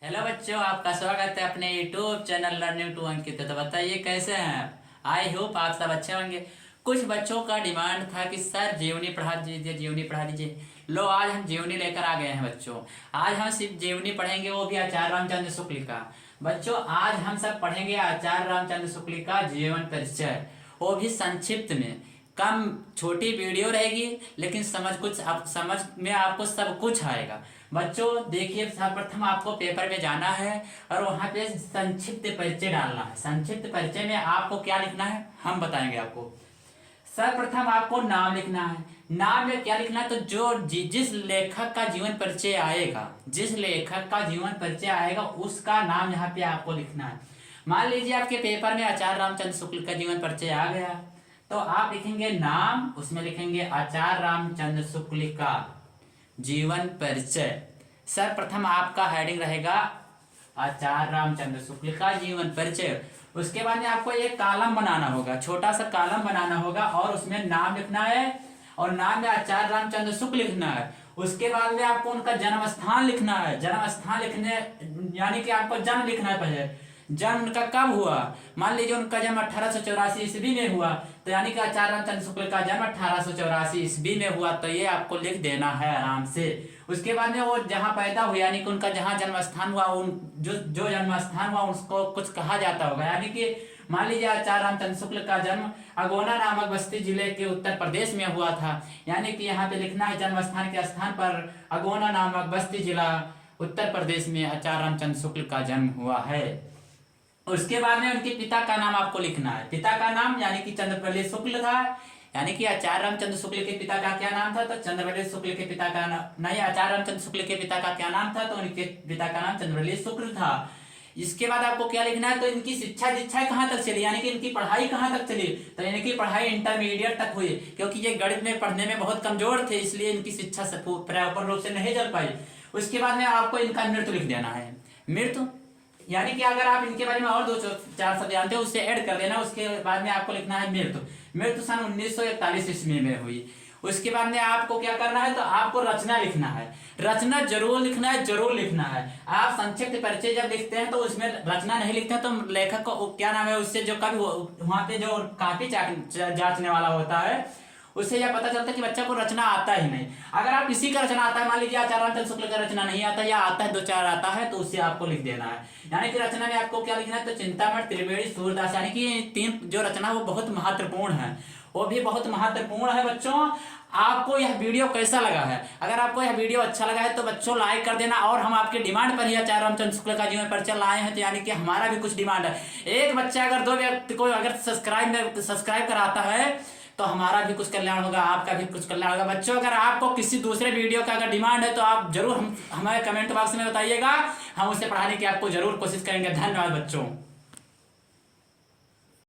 Hello बच्चों, आपका स्वागत है अपने यूट्यूब चैनल लर्निंग टू अंकित। तो बताइए कैसे हैं आप। आई होप आप सब अच्छे होंगे। कुछ बच्चों का डिमांड था कि सर जीवनी पढ़ा दीजिए, जीवनी पढ़ा दीजिए। लो आज हम जीवनी लेकर आ गए हैं बच्चों। आज हम सिर्फ जीवनी पढ़ेंगे, वो भी आचार्य रामचंद्र शुक्ल का। बच्चों आज हम सब पढ़ेंगे आचार्य रामचंद्र शुक्ल का जीवन परिचय, वो भी संक्षिप्त में। कम छोटी वीडियो रहेगी लेकिन समझ में आपको सब कुछ आएगा। बच्चों देखिए, सर्वप्रथम आपको पेपर में जाना है और वहां पे संक्षिप्त परिचय डालना है। संक्षिप्त परिचय में आपको क्या लिखना है हम बताएंगे आपको। सर्वप्रथम आपको नाम लिखना है। नाम में क्या लिखना है, तो जिस लेखक का जीवन परिचय आएगा, जिस लेखक का जीवन परिचय आएगा उसका नाम यहाँ पे आपको लिखना है। मान लीजिए आपके पेपर में आचार्य रामचंद्र शुक्ल का जीवन परिचय आ गया, तो आप लिखेंगे नाम, उसमें लिखेंगे आचार्य रामचंद्र शुक्ल का जीवन परिचय। सर्वप्रथम आपका हेडिंग रहेगा आचार्य रामचंद्र शुक्ल का जीवन परिचय। उसके बाद में आपको एक कॉलम बनाना होगा, छोटा सा कॉलम बनाना होगा और उसमें नाम लिखना है और नाम में आचार्य रामचंद्र शुक्ल लिखना है। उसके बाद में आपको उनका जन्म स्थान लिखना है। जन्म स्थान लिखने यानी कि आपको जन्म लिखना है। पहले जन्म उनका कब हुआ, मान लीजिए उनका जन्म 1884 ईस्वी में हुआ, तो यानी कि आचार्य रामचंद्र शुक्ल का जन्म 1884 ईस्वी में हुआ, तो ये आपको लिख देना है आराम से। उसके बाद में वो जहाँ पैदा हुआ यानी कि उनका जहाँ जन्म स्थान हुआ, जो जन्म स्थान हुआ उसको कुछ कहा जाता होगा। यानी कि मान लीजिए आचार्य रामचंद्र शुक्ल का जन्म अगोना नामक बस्ती जिले के उत्तर प्रदेश में हुआ था, यानी कि यहाँ पे लिखना है जन्म स्थान के स्थान पर अगोना नामक बस्ती जिला उत्तर प्रदेश में आचार्य रामचंद्र शुक्ल का जन्म हुआ है। उसके बाद में उनके पिता का नाम आपको लिखना है। पिता का नाम यानी कि चंद्रवल्ली शुक्ल था, यानी कि आचार्य रामचंद्र शुक्ल के पिता का क्या नाम था, तो चंद्रवल्ली शुक्ल के पिता का नहीं, आचार्य रामचंद्र शुक्ल के पिता का क्या नाम था, तो उनके पिता का नाम चंद्रवल्ली शुक्ल था। इसके बाद आपको क्या लिखना है, तो इनकी शिक्षा दीक्षा कहाँ तक चली, यानी कि इनकी पढ़ाई कहाँ तक चली, तो इनकी पढ़ाई इंटरमीडिएट तक हुई, क्योंकि ये गणित में पढ़ने में बहुत कमजोर थे, इसलिए इनकी शिक्षा प्रॉपर रूप से नहीं चल पाई। उसके बाद में आपको इनका मृत्यु लिख देना है। मृत्यु यानी कि अगर आप इनके बारे में और 2-4 शब्द जानते हो उससे ऐड कर देना। उसके बाद में आपको लिखना है मृत्यु। मृत्यु सन 1941 ईस्वी में हुई। उसके बाद में आपको क्या करना है, तो आपको रचना लिखना है। रचना जरूर लिखना है, जरूर लिखना है। आप संक्षिप्त परिचय जब लिखते हैं तो उसमें रचना नहीं लिखते हैं, तो लेखक को क्या नाम है, उससे जो कभी वहां पे जो कॉपी जांचने वाला होता है उससे यह पता चलता है कि बच्चा को रचना आता ही नहीं। अगर आप किसी का रचना आता है, मान लीजिए आचार्य रामचंद्र शुक्ल का रचना नहीं आता या आता है 2-4 आता है, तो उससे आपको लिख देना है। यानी कि रचना में आपको क्या लिखना है, तो चिंतामणि, त्रिवेणी, सूरदास, यानी कि 3 जो रचना वो बहुत महत्वपूर्ण है, वो भी बहुत महत्वपूर्ण है। बच्चों आपको यह वीडियो कैसा लगा है, अगर आपको यह वीडियो अच्छा लगा है तो बच्चों लाइक कर देना। और हम आपके डिमांड पर ही आचार्य रामचंद्र शुक्ल का जीवन परिचय लाए हैं, तो यानी कि हमारा भी कुछ डिमांड है। एक बच्चा अगर 2 व्यक्ति को अगर सब्सक्राइब कराता है तो हमारा भी कुछ कल्याण होगा, आपका भी कुछ कल्याण होगा। बच्चों अगर आपको किसी दूसरे वीडियो का अगर डिमांड है तो आप जरूर हमारे कमेंट बॉक्स में बताइएगा, हम उसे पढ़ाने की आपको जरूर कोशिश करेंगे। धन्यवाद बच्चों।